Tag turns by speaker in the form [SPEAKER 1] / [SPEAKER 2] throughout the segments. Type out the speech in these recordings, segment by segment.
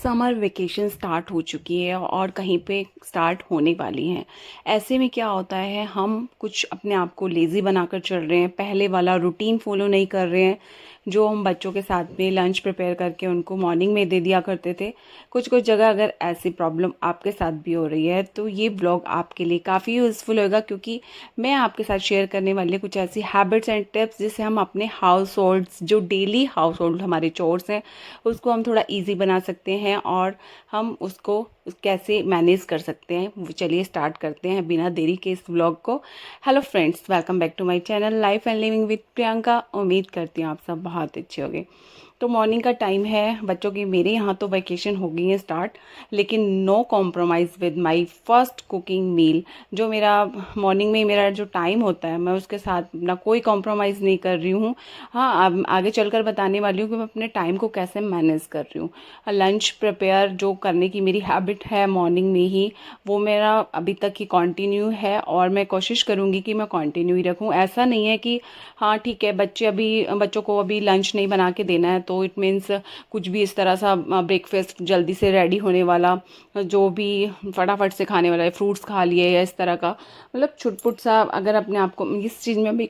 [SPEAKER 1] Summer vacation start हो चुकी है और कहीं पे स्टार्ट होने वाली हैं। ऐसे में क्या होता है, हम कुछ अपने आप को लेज़ी बनाकर चल रहे हैं, पहले वाला रूटीन फॉलो नहीं कर रहे हैं जो हम बच्चों के साथ में लंच प्रिपेयर करके उनको मॉर्निंग में दे दिया करते थे। कुछ कुछ जगह अगर ऐसी प्रॉब्लम आपके साथ भी हो रही है तो ये ब्लॉग आपके लिए काफ़ी यूज़फुल होगा, क्योंकि मैं आपके साथ शेयर करने वाली हूँ कुछ ऐसी हैबिट्स एंड टिप्स जिससे हम अपने हाउस होल्ड्स, जो डेली हाउस होल्ड हमारे चोर्स हैं, उसको हम थोड़ा इजी बना सकते हैं और हम उसको कैसे मैनेज कर सकते हैं। चलिए स्टार्ट करते हैं बिना देरी के इस व्लॉग को। Hello friends, welcome back to my channel life and living with Priyanka. उम्मीद करती हूँ आप सब बहुत अच्छे होंगे। तो मॉर्निंग का टाइम है बच्चों की, मेरे यहाँ तो वैकेशन हो गई है स्टार्ट, लेकिन no compromise with my first cooking meal. जो मेरा मॉर्निंग में मेरा जो टाइम होता है, मैं उसके साथ अपना कोई कॉम्प्रोमाइज़ नहीं कर रही हूँ। हाँ, अब आगे चलकर बताने वाली हूँ कि मैं अपने टाइम को कैसे मैनेज कर रही हूँ। लंच प्रिपेयर जो करने की मेरी हैबिट है मॉर्निंग में ही, वो मेरा अभी तक ही कंटिन्यू है और मैं कोशिश करूँगी कि मैं कंटिन्यू ही रखूँ। ऐसा नहीं है कि हाँ ठीक है, बच्चों को अभी लंच नहीं बना के देना है तो इट मीन्स कुछ भी इस तरह सा ब्रेकफास्ट जल्दी से रेडी होने वाला, जो भी फटाफट से खाने वाला है, फ्रूट्स खा लिए या इस तरह का, मतलब छुटपुट सा, अगर अपने आप को इस चीज़ में भी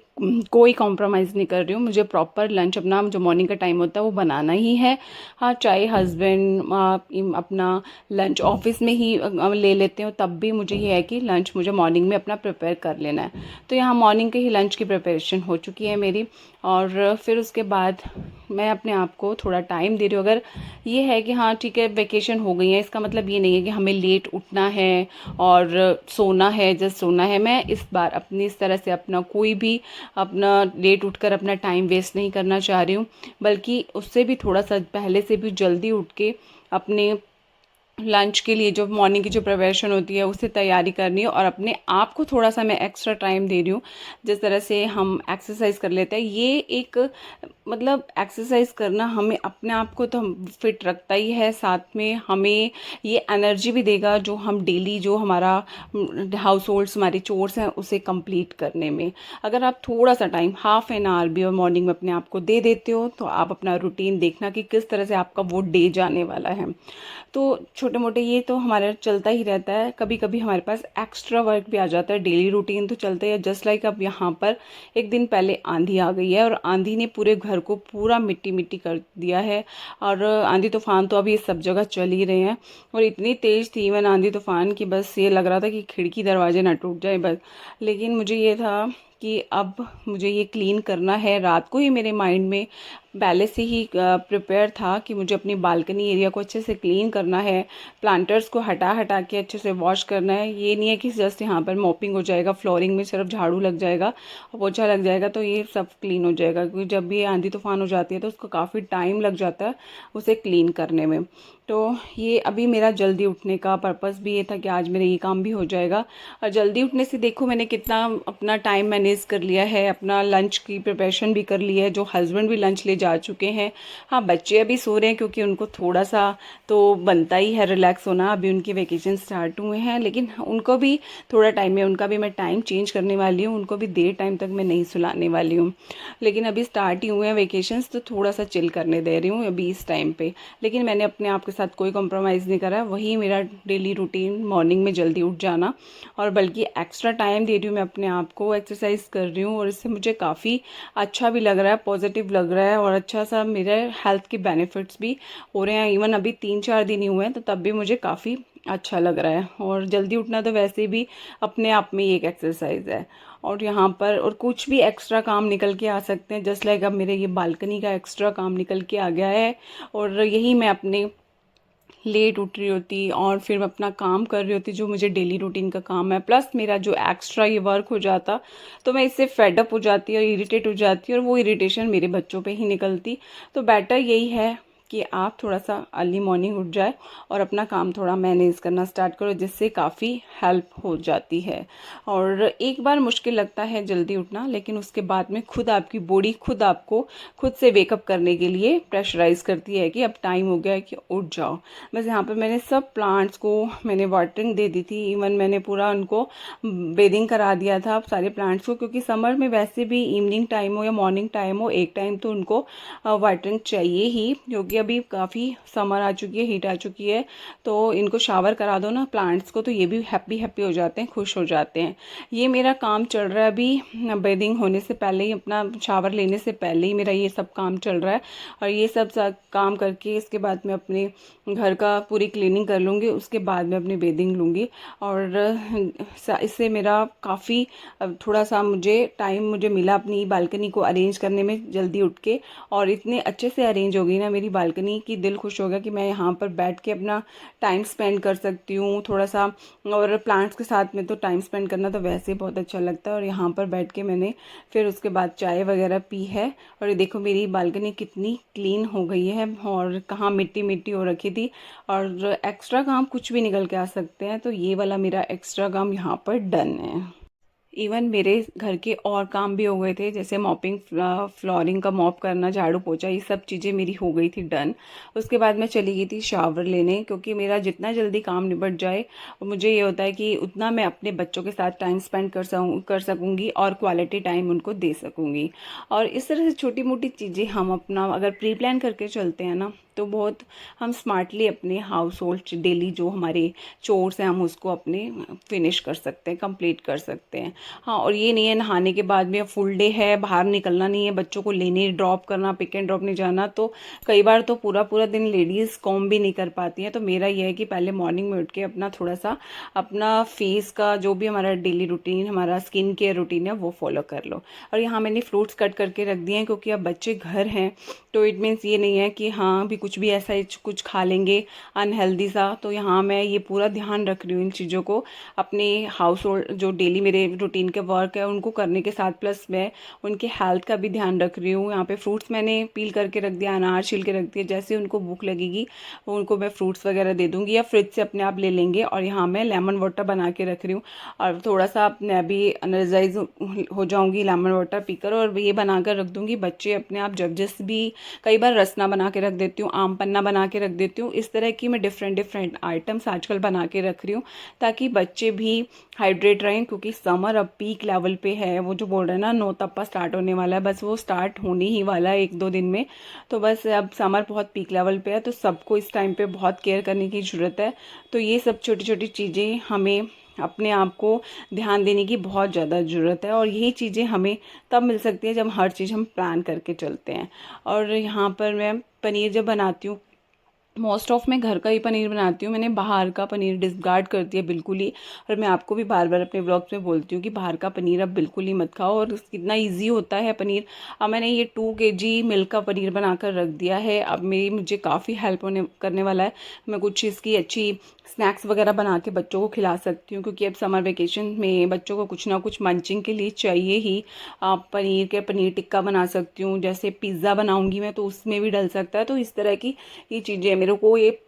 [SPEAKER 1] कोई कॉम्प्रोमाइज़ नहीं कर रही हूँ। मुझे प्रॉपर लंच अपना जो मॉर्निंग का टाइम होता है वो बनाना ही है। हाँ, चाहे हस्बैंड अपना लंच ऑफिस में ही ले लेते हो, तब भी मुझे ये है कि लंच मुझे मॉर्निंग में अपना प्रिपेयर कर लेना है। तो यहाँ मॉर्निंग के ही लंच की प्रिपरेशन हो चुकी है मेरी, और फिर उसके बाद मैं अपने आप को थोड़ा टाइम दे रही हूँ। अगर ये है कि हाँ ठीक है वेकेशन हो गई है, इसका मतलब ये नहीं है कि हमें लेट उठना है और सोना है, जस्ट सोना है। मैं इस बार अपनी इस तरह से अपना कोई भी अपना लेट उठकर अपना टाइम वेस्ट नहीं करना चाह रही हूँ, बल्कि उससे भी थोड़ा सा पहले से भी जल्दी उठ के अपने लंच के लिए जो मॉर्निंग की जो प्रिपरेशन होती है उससे तैयारी करनी है, और अपने आप को थोड़ा सा मैं एक्स्ट्रा टाइम दे रही हूँ। जिस तरह से हम एक्सरसाइज कर लेते हैं, ये एक मतलब एक्सरसाइज करना हमें अपने आप को तो हम फिट रखता ही है, साथ में हमें ये एनर्जी भी देगा जो हम डेली जो हमारा हाउस होल्ड्स हमारे चोर्स हैं उसे कंप्लीट करने में। अगर आप थोड़ा सा टाइम, हाफ एन आवर भी और मॉर्निंग में अपने आप को दे देते हो, तो आप अपना रूटीन देखना कि किस तरह से आपका वो डे जाने वाला है। तो छोटे मोटे ये तो हमारा चलता ही रहता है। कभी कभी हमारे पास एक्स्ट्रा वर्क भी आ जाता है, डेली रूटीन तो चलता ही है। जस्ट लाइक अब यहाँ पर एक दिन पहले आंधी आ गई है और आंधी ने पूरे घर को पूरा मिट्टी मिट्टी कर दिया है। और आंधी तूफान तो अभी सब जगह चल ही रहे हैं, और इतनी तेज़ थी इवन आंधी तूफान की, बस ये लग रहा था कि खिड़की दरवाजे ना टूट जाए बस। लेकिन मुझे ये था कि अब मुझे ये क्लीन करना है। रात को ही मेरे माइंड में पहले से ही प्रिपेयर था कि मुझे अपनी बालकनी एरिया को अच्छे से क्लीन करना है, प्लांटर्स को हटा हटा के अच्छे से वॉश करना है। ये नहीं है कि जस्ट यहाँ पर मॉपिंग हो जाएगा, फ्लोरिंग में सिर्फ झाड़ू लग जाएगा और पोछा लग जाएगा तो ये सब क्लीन हो जाएगा, क्योंकि जब भी आंधी तूफान हो जाती है तो उसको काफ़ी टाइम लग जाता है उसे क्लीन करने में। तो ये अभी मेरा जल्दी उठने का पर्पस भी ये था कि आज मेरा ये काम भी हो जाएगा। और जल्दी उठने से देखो मैंने कितना अपना टाइम मैनेज कर लिया है, अपना लंच की प्रिपरेशन भी कर ली है, जो हस्बैंड भी लंच ले जा चुके हैं। हाँ, बच्चे अभी सो रहे हैं क्योंकि उनको थोड़ा सा तो बनता ही है रिलैक्स होना, अभी उनके वेकेशन स्टार्ट हुए हैं, लेकिन उनको भी थोड़ा टाइम में उनका भी मैं टाइम चेंज करने वाली हूँ। उनको भी देर टाइम तक मैं नहीं सुलाने वाली हूँ, लेकिन अभी स्टार्ट ही हुए हैं वेकेशंस तो थोड़ा सा चिल करने दे रही हूँ अभी इस टाइम पे। लेकिन मैंने अपने आप के साथ कोई कॉम्प्रोमाइज़ नहीं करा, वही मेरा डेली रूटीन मॉर्निंग में जल्दी उठ जाना, और बल्कि एक्स्ट्रा टाइम दे रही हूँ मैं अपने आप को, एक्सरसाइज कर रही हूँ, और इससे मुझे काफ़ी अच्छा भी लग रहा है, पॉजिटिव लग रहा है, और अच्छा सा मेरे हेल्थ के बेनिफिट्स भी हो रहे हैं। इवन अभी 3-4 दिन ही हुए हैं तो तब भी मुझे काफ़ी अच्छा लग रहा है। और जल्दी उठना तो वैसे भी अपने आप में ही एक एक्सरसाइज है। और यहाँ पर और कुछ भी एक्स्ट्रा काम निकल के आ सकते हैं, जस्ट लाइक अब मेरे ये बालकनी का एक्स्ट्रा काम निकल के आ गया है, और यही मैं अपने लेट उठ रही होती और फिर अपना काम कर रही होती जो मुझे डेली रूटीन का काम है, प्लस मेरा जो एक्स्ट्रा ये वर्क हो जाता, तो मैं इससे फेडअप हो जाती और इरिटेट हो जाती, और वो इरिटेशन मेरे बच्चों पे ही निकलती। तो बेटर यही है कि आप थोड़ा सा अर्ली मॉर्निंग उठ जाए और अपना काम थोड़ा मैनेज करना स्टार्ट करो, जिससे काफ़ी हेल्प हो जाती है। और एक बार मुश्किल लगता है जल्दी उठना, लेकिन उसके बाद में खुद आपकी बॉडी खुद आपको खुद से वेकअप करने के लिए प्रेशराइज करती है कि अब टाइम हो गया है कि उठ जाओ। बस यहाँ पे मैंने सब प्लांट्स को मैंने वाटरिंग दे दी थी, इवन मैंने पूरा उनको बेदिंग करा दिया था सारे प्लांट्स को, क्योंकि समर में वैसे भी इवनिंग टाइम हो या मॉर्निंग टाइम हो, एक टाइम तो उनको वाटरिंग चाहिए ही, क्योंकि अभी काफ़ी समर आ चुकी है, हीट आ चुकी है, तो इनको शावर करा दो ना प्लांट्स को, तो ये भी हैप्पी हैप्पी हो जाते हैं, खुश हो जाते हैं। ये मेरा काम चल रहा है अभी बेडिंग होने से पहले ही, अपना शावर लेने से पहले ही मेरा ये सब काम चल रहा है। और ये सब काम करके इसके बाद मैं अपने घर का पूरी क्लीनिंग कर लूँगी, उसके बाद मैं अपनी बेडिंग लूँगी। और इससे मेरा काफ़ी थोड़ा सा मुझे मिला अपनी बालकनी को अरेंज करने में जल्दी उठ के। और इतने अच्छे से अरेंज हो गई ना मेरी बालकनी कि दिल खुश हो गया कि मैं यहाँ पर बैठ के अपना टाइम स्पेंड कर सकती हूँ थोड़ा सा। और प्लांट्स के साथ में तो टाइम स्पेंड करना तो वैसे ही बहुत अच्छा लगता है। और यहाँ पर बैठ के मैंने फिर उसके बाद चाय वगैरह पी है। और ये देखो मेरी बालकनी कितनी क्लीन हो गई है, और कहाँ मिट्टी मिट्टी हो रखी थी। और एक्स्ट्रा काम कुछ भी निकल के आ सकते हैं, तो ये वाला मेरा एक्स्ट्रा काम यहाँ पर डन है। इवन मेरे घर के और काम भी हो गए थे, जैसे मॉपिंग, फ्लोरिंग का मॉप करना, झाड़ू पोछा, ये सब चीज़ें मेरी हो गई थी डन। उसके बाद मैं चली गई थी शावर लेने, क्योंकि मेरा जितना जल्दी काम निपट जाए, मुझे ये होता है कि उतना मैं अपने बच्चों के साथ टाइम स्पेंड कर सकूँगी और क्वालिटी टाइम उनको दे सकूँगी। और इस तरह से छोटी मोटी चीज़ें हम अपना अगर प्री प्लान करके चलते हैं ना, तो बहुत हम स्मार्टली अपने हाउस होल्ड डेली जो हमारे चोर्स हैं हम उसको अपने फिनिश कर सकते हैं, कंप्लीट कर सकते हैं। हाँ, और ये नहीं है नहाने के बाद में फुल डे है, बाहर निकलना नहीं है, बच्चों को लेने ड्रॉप करना, पिक एंड ड्रॉप नहीं जाना, तो कई बार तो पूरा पूरा दिन लेडीज़ कॉम भी नहीं कर पाती हैं। तो मेरा ये है कि पहले मॉर्निंग में उठ के अपना थोड़ा सा अपना फेस का जो भी हमारा डेली रूटीन, हमारा स्किन केयर रूटीन है वो फॉलो कर लो। और यहाँ मैंने फ्रूट्स कट करके रख दिए हैं, क्योंकि अब बच्चे घर हैं, तो इट मीन्स ये नहीं है कि हाँ भी कुछ भी ऐसा कुछ खा लेंगे अनहेल्दी सा। तो यहाँ मैं ये पूरा ध्यान रख रही हूँ इन चीज़ों को, अपने हाउस होल्ड जो डेली मेरे रूटीन के वर्क है उनको करने के साथ, प्लस मैं उनके हेल्थ का भी ध्यान रख रही हूँ। यहाँ पे फ्रूट्स मैंने पील करके रख दिया, अनार छील के रख दिया, जैसे उनको भूख लगेगी उनको मैं फ्रूट्स वगैरह दे दूँगी या फ्रिज से अपने आप ले लेंगे। और यहाँ मैं लेमन वाटर बना के रख रही हूँ, और थोड़ा सा अपने अभी एनर्जाइज हो जाऊँगी लेमन वाटर पीकर, और ये बना कर रख दूँगी। बच्चे अपने आप जब जिस भी, कई बार रसना बना के रख देती हूँ, आम पन्ना बना के रख देती हूँ, इस तरह की मैं डिफरेंट डिफरेंट आइटम्स आजकल बना के रख रही हूँ, ताकि बच्चे भी हाइड्रेट रहें। क्योंकि समर अब पीक लेवल पे है, वो जो बोल रहे हैं ना नौतप्पा स्टार्ट होने वाला है, बस वो स्टार्ट होने ही वाला है 1-2 दिन में। तो बस अब समर बहुत पीक लेवल पे है, तो सबको इस टाइम पे बहुत केयर करने की ज़रूरत है। तो ये सब छोटी छोटी चीज़ें हमें अपने आप को ध्यान देने की बहुत ज़्यादा ज़रूरत है। और यही चीज़ें हमें तब मिल सकती है जब हर चीज़ हम प्लान करके चलते हैं। और यहाँ पर मैं पनीर जब बनाती हूँ, मोस्ट ऑफ मैं घर का ही पनीर बनाती हूँ, मैंने बाहर का पनीर डिसगार्ड कर दिया बिल्कुल ही। और मैं आपको भी बार बार अपने ब्लॉग्स में बोलती हूँ कि बाहर का पनीर अब बिल्कुल ही मत खाओ, और कितना इजी होता है पनीर। अब मैंने ये 2 kg मिल्क का पनीर बनाकर रख दिया है, अब मेरी मुझे काफ़ी हेल्प होने करने वाला है। मैं कुछ इसकी अच्छी स्नैक्स वगैरह बना के बच्चों को खिला सकती हूँ, क्योंकि अब समर वेकेशन में बच्चों को कुछ ना कुछ मंचिंग के लिए चाहिए ही। आप पनीर टिक्का बना सकती हूँ, जैसे पिज़्ज़ा बनाऊँगी मैं तो उसमें भी डल सकता है। तो इस तरह की ये चीज़ें मेरे को ये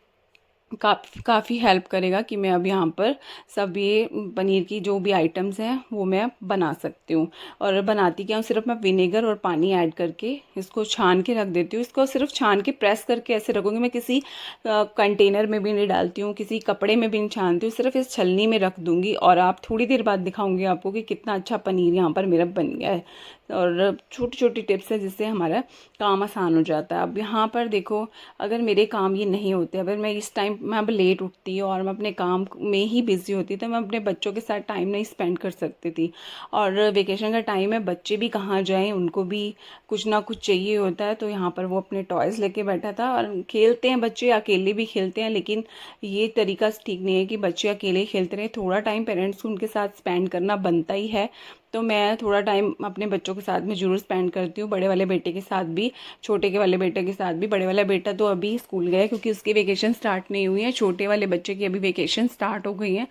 [SPEAKER 1] काफ़ी हेल्प करेगा कि मैं अब यहाँ पर सब ये पनीर की जो भी आइटम्स हैं वो मैं बना सकती हूँ। और बनाती क्या हूँ, सिर्फ मैं विनेगर और पानी ऐड करके इसको छान के रख देती हूँ। इसको सिर्फ छान के प्रेस करके ऐसे रखूँगी, मैं किसी कंटेनर में भी नहीं डालती हूँ, किसी कपड़े में भी नहीं छानती हूँ, सिर्फ इस छलनी में रख दूँगी। और आप थोड़ी देर बाद दिखाऊँगी आपको कि कितना अच्छा पनीर यहाँ पर मेरा बन गया है। और छोटी छोटी टिप्स है जिससे हमारा काम आसान हो जाता है। अब यहाँ पर देखो, अगर मेरे काम ये नहीं होते, अगर मैं इस टाइम मैं अब लेट उठती हूँ और मैं अपने काम में ही बिज़ी होती, तो मैं अपने बच्चों के साथ टाइम नहीं स्पेंड कर सकती थी। और वेकेशन का टाइम है, बच्चे भी कहाँ जाएं, उनको भी कुछ ना कुछ चाहिए होता है। तो यहाँ पर वो अपने टॉयज़ लेके बैठा था, और खेलते हैं बच्चे, अकेले भी खेलते हैं, लेकिन ये तरीका ठीक नहीं है कि बच्चे अकेले खेलते रहे। थोड़ा टाइम पेरेंट्स को उनके साथ स्पेंड करना बनता ही है। तो मैं थोड़ा टाइम अपने बच्चों के साथ में ज़रूर स्पेंड करती हूँ, बड़े वाले बेटे के साथ भी, छोटे के वाले बेटे के साथ भी। बड़े वाला बेटा तो अभी स्कूल गया है, क्योंकि उसकी वेकेशन स्टार्ट नहीं हुई है। छोटे वाले बच्चे की अभी वेकेशन स्टार्ट हो गई है,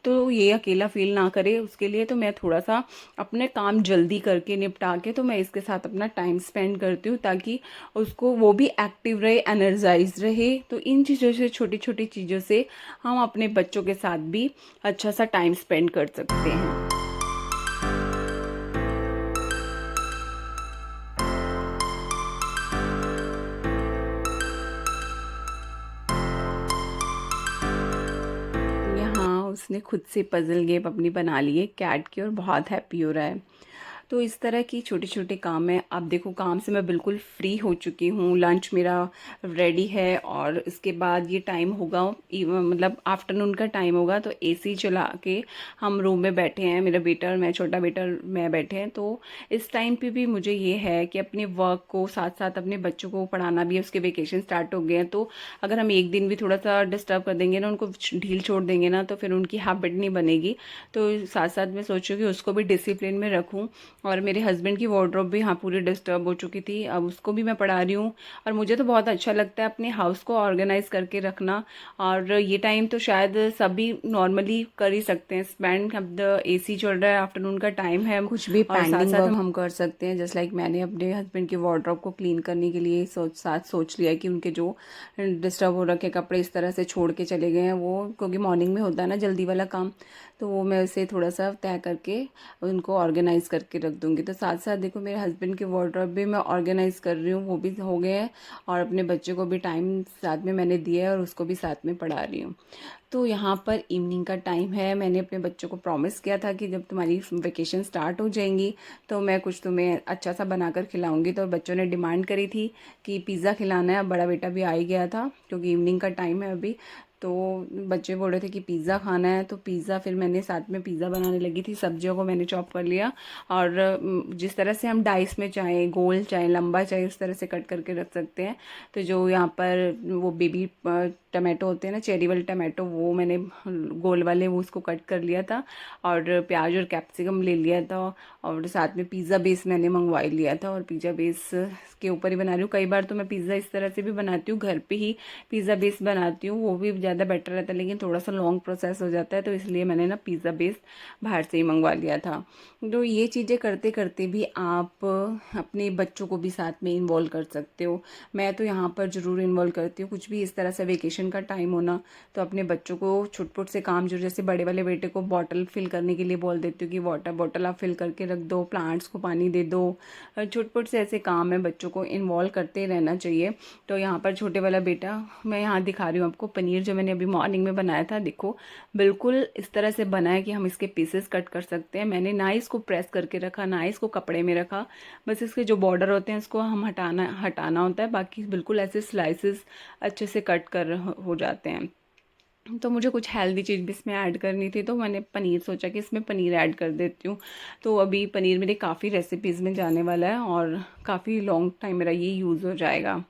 [SPEAKER 1] तो ये अकेला फील ना करे उसके लिए तो मैं थोड़ा सा अपने काम जल्दी करके निपटा के तो मैं इसके साथ अपना टाइम स्पेंड करती हूँ, ताकि उसको वो भी एक्टिव रहे, एनर्जाइज रहे। तो इन चीज़ों से, छोटी छोटी चीज़ों से हम अपने बच्चों के साथ भी अच्छा सा टाइम स्पेंड कर सकते हैं। यहाँ उसने खुद से पजल गेम अपनी बना ली है कैट की, और बहुत हैप्पी हो रहा है। तो इस तरह की छोटे-छोटे काम हैं। अब देखो काम से मैं बिल्कुल फ्री हो चुकी हूँ, लंच मेरा रेडी है और इसके बाद ये टाइम होगा मतलब आफ्टरनून का टाइम होगा, तो एसी चला के हम रूम में बैठे हैं, मेरा बेटा और मैं, छोटा बेटा और मैं बैठे हैं। तो इस टाइम पे भी मुझे ये है कि अपने वर्क को साथ-साथ अपने बच्चों को पढ़ाना भी है, उसके वेकेशन स्टार्ट हो गए हैं, तो अगर हम एक दिन भी थोड़ा-सा डिस्टर्ब कर देंगे ना, उनको ढील छोड़ देंगे ना, तो फिर उनकी हैबिट नहीं बनेगी। तो साथ-साथ मैं सोचूँ कि उसको भी डिसिप्लिन में रखूँ। और मेरे हस्बैंड की वार्डरोब भी हाँ पूरी डिस्टर्ब हो चुकी थी, अब उसको भी मैं पढ़ा रही हूँ। और मुझे तो बहुत अच्छा लगता है अपने हाउस को ऑर्गेनाइज करके रखना, और ये टाइम तो शायद सभी नॉर्मली कर ही सकते हैं स्पेंड। अब द एसी चल रहा है, आफ्टरनून का टाइम है, कुछ भी और साथ साथ हम कर सकते हैं। जस्ट लाइक मैंने अपने हस्बैंड के वार्डरोब को क्लीन करने के लिए सोच लिया कि उनके जो डिस्टर्ब हो रखे कपड़े इस तरह से छोड़ के चले गए हैं वो, क्योंकि मॉर्निंग में होता है ना जल्दी वाला काम, तो वो मैं उसे थोड़ा सा तय करके उनको ऑर्गेनाइज करके रख दूंगी। तो साथ साथ देखो मेरे हस्बैंड के वार्डरोब भी मैं ऑर्गेनाइज कर रही हूँ, वो भी हो गए हैं, और अपने बच्चे को भी टाइम साथ में मैंने दिया है और उसको भी साथ में पढ़ा रही हूँ। तो यहाँ पर इवनिंग का टाइम है, मैंने अपने बच्चों को प्रॉमिस किया था कि जब तुम्हारी वेकेशन स्टार्ट हो जाएंगी तो मैं कुछ तुम्हें अच्छा सा बनाकर खिलाऊंगी। तो बच्चों ने डिमांड करी थी कि पिज़्ज़ा खिलाना है, अब बड़ा बेटा भी आ ही गया था क्योंकि इवनिंग का टाइम है अभी। तो बच्चे बोल रहे थे कि पिज़्ज़ा खाना है, तो पिज़्ज़ा फिर मैंने साथ में पिज़्ज़ा बनाने लगी थी। सब्जियों को मैंने चॉप कर लिया, और जिस तरह से हम डाइस में चाहे गोल चाहे लंबा चाहे उस तरह से कट करके रख सकते हैं। तो जो यहाँ पर वो बेबी टमाटो होते हैं ना, चेरी वाले टमाटो, वो मैंने गोल वाले वो उसको कट कर लिया था, और प्याज और कैप्सिकम ले लिया था, और साथ में पिज़्ज़ा बेस मैंने मंगवा लिया था, और पिज़्ज़ा बेस के ऊपर ही बना रही हूँ। कई बार तो मैं पिज़्ज़ा इस तरह से भी बनाती हूँ, घर पे ही पिज़्ज़ा बेस बनाती हूँ, वो भी ज़्यादा बेटर रहता है, लेकिन थोड़ा सा लॉन्ग प्रोसेस हो जाता है, तो इसलिए मैंने ना पिज़्ज़ा बेस बाहर से ही मंगवा लिया था। तो ये चीज़ें करते करते भी आप अपने बच्चों को भी साथ में इन्वॉल्व कर सकते हो। मैं तो यहाँ पर ज़रूर इन्वॉल्व करती हूँ, कुछ भी इस तरह से वेकेशन का टाइम होना तो अपने बच्चों को छुटपुट से काम, जो जैसे बड़े वाले बेटे को बॉटल फिल करने के लिए बोल देती हूँ कि वाटर बॉटल आप फिल करके रख दो, प्लांट्स को पानी दे दो। छुटपुट से ऐसे काम है, बच्चों को इन्वॉल्व करते रहना चाहिए। तो यहाँ पर छोटे वाला बेटा, मैं यहाँ दिखा रही हूँ आपको पनीर जो मैंने अभी मॉर्निंग में बनाया था। देखो बिल्कुल इस तरह से बना है कि हम इसके पीसेस कट कर सकते हैं। मैंने ना इसको प्रेस करके रखा, ना इसको कपड़े में रखा, बस इसके जो बॉर्डर होते हैं इसको हम हटाना हटाना होता है, बाकी बिल्कुल ऐसे स्लाइसेस अच्छे से कट कर हो जाते हैं। तो मुझे कुछ हेल्दी चीज़ भी इसमें ऐड करनी थी, तो मैंने पनीर सोचा कि इसमें पनीर ऐड कर देती हूँ। तो अभी पनीर मेरे काफ़ी रेसिपीज़ में जाने वाला है और काफ़ी लॉन्ग टाइम मेरा ये यूज़ हो जाएगा।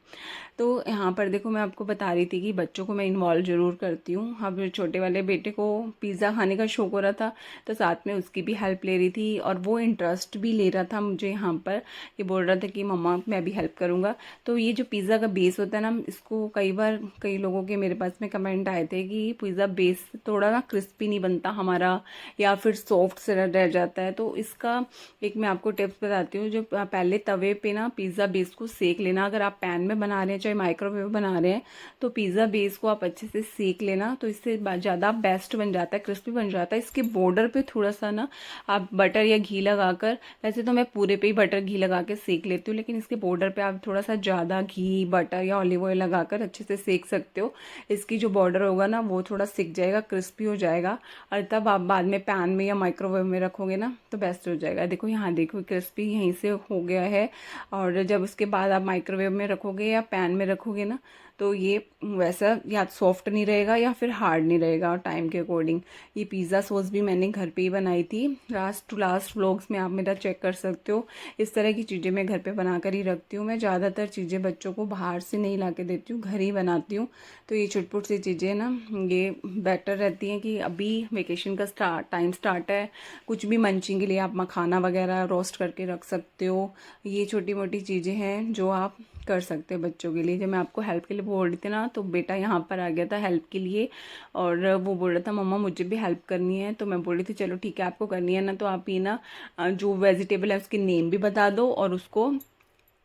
[SPEAKER 1] तो यहाँ पर देखो मैं आपको बता रही थी कि बच्चों को मैं इन्वॉल्व ज़रूर करती हूँ। अब छोटे वाले बेटे को पिज़्ज़ा खाने का शौक हो रहा था, तो साथ में उसकी भी हेल्प ले रही थी, और वो इंटरेस्ट भी ले रहा था मुझे यहाँ पर, ये बोल रहा था कि मम्मा मैं भी हेल्प करूँगा। तो ये जो पिज़्ज़ा का बेस होता है ना, इसको कई बार कई लोगों के मेरे पास में कमेंट आए थे कि पिज़्ज़ा बेस थोड़ा ना क्रिस्पी नहीं बनता हमारा, या फिर सॉफ्ट से रह जाता है। तो इसका एक मैं आपको टिप्स बताती हूँ। जो पहले तवे पे ना पिज़्ज़ा बेस को सेक लेना, अगर आप पैन में बना रहे हैं चाहे माइक्रोवेव में बना रहे हैं, तो पिज़्ज़ा बेस को आप अच्छे से सेक लेना, तो इससे ज़्यादा बेस्ट बन जाता है, क्रिस्पी बन जाता है। इसके बॉर्डर पे थोड़ा सा ना आप बटर या घी लगाकर, वैसे तो मैं पूरे पे ही बटर घी लगा के सेक लेती हूँ, लेकिन इसके बॉर्डर पे आप थोड़ा सा ज़्यादा घी बटर या ऑलिव ऑयल लगाकर अच्छे से सेक सकते हो। इसकी जो बॉर्डर होगा ना वो थोड़ा सिक जाएगा, क्रिस्पी हो जाएगा, और तब आप बाद में पैन में या माइक्रोवेव में रखोगे ना तो बेस्ट हो जाएगा। देखो यहाँ देखो क्रिस्पी यहीं से हो गया है, और जब उसके बाद आप माइक्रोवेव में रखोगे या पैन में रखोगे ना, तो ये वैसा या सॉफ्ट नहीं रहेगा या फिर हार्ड नहीं रहेगा टाइम के अकॉर्डिंग। ये पिज़्ज़ा सॉस भी मैंने घर पे ही बनाई थी, लास्ट टू लास्ट व्लॉग्स में आप मेरा चेक कर सकते हो। इस तरह की चीज़ें मैं घर पे बनाकर ही रखती हूँ। मैं ज़्यादातर चीज़ें बच्चों को बाहर से नहीं ला के देती हूँ, घर ही बनाती हूँ। तो ये छुटपुट सी चीज़ें ना ये बेटर रहती हैं कि अभी वेकेशन का टाइम स्टार्ट है, कुछ भी मंचिंग के लिए आप मखाना वगैरह रोस्ट करके रख सकते हो। ये छोटी मोटी चीज़ें हैं जो आप कर सकते हो बच्चों के लिए। जब मैं आपको हेल्प के लिए बोल रही थी ना, तो बेटा यहाँ पर आ गया था हेल्प के लिए, और वो बोल रहा था मम्मा मुझे भी हेल्प करनी है। तो मैं बोल रही थी चलो ठीक है, आपको करनी है ना तो आप ये ना जो वेजिटेबल है उसके नेम भी बता दो, और उसको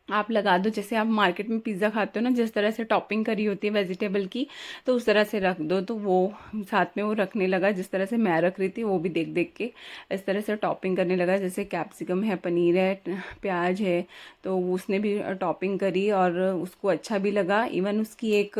[SPEAKER 1] आप लगा दो। जैसे आप मार्केट में पिज़्ज़ा खाते हो ना, जिस तरह से टॉपिंग करी होती है वेजिटेबल की, तो उस तरह से रख दो। तो वो साथ में वो रखने लगा, जिस तरह से मैं रख रही थी वो भी देख देख के इस तरह से टॉपिंग करने लगा। जैसे कैप्सिकम है, पनीर है, प्याज है, तो उसने भी टॉपिंग करी और उसको अच्छा भी लगा। इवन उसकी एक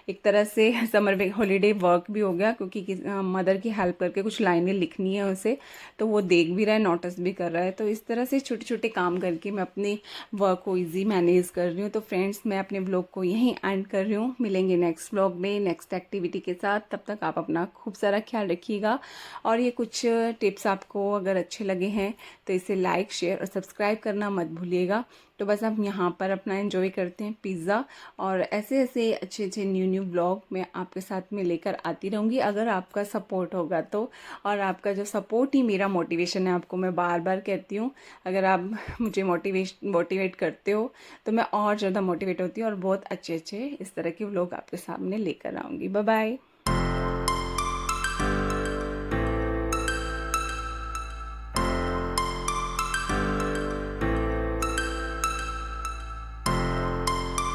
[SPEAKER 1] एक तरह से समर हॉलीडे वर्क भी हो गया, क्योंकि मदर की हेल्प करके कुछ लाइनें लिखनी है उसे, तो वो देख भी रहा है, नोटिस भी कर रहा है। तो इस तरह से छोटे छोटे काम करके मैं अपने वर्क को इजी मैनेज कर रही हूँ। तो फ्रेंड्स, मैं अपने ब्लॉग को यहीं एंड कर रही हूँ। मिलेंगे नेक्स्ट ब्लॉग में नेक्स्ट एक्टिविटी के साथ। तब तक आप अपना खूब सारा ख्याल रखिएगा। और ये कुछ टिप्स आपको अगर अच्छे लगे हैं तो इसे लाइक, शेयर और सब्सक्राइब करना मत भूलिएगा। तो बस हम यहाँ पर अपना एंजॉय करते हैं पिज़्ज़ा, और ऐसे ऐसे अच्छे अच्छे न्यू न्यू ब्लॉग मैं आपके साथ में लेकर आती रहूँगी, अगर आपका सपोर्ट होगा तो। और आपका जो सपोर्ट ही मेरा मोटिवेशन है, आपको मैं बार बार कहती हूँ। अगर आप मुझे मोटिवेट करते हो तो मैं और ज़्यादा मोटिवेट होती हूँ, और बहुत अच्छे अच्छे इस तरह के व्लॉग आपके सामने लेकर आऊँगी। Bye bye.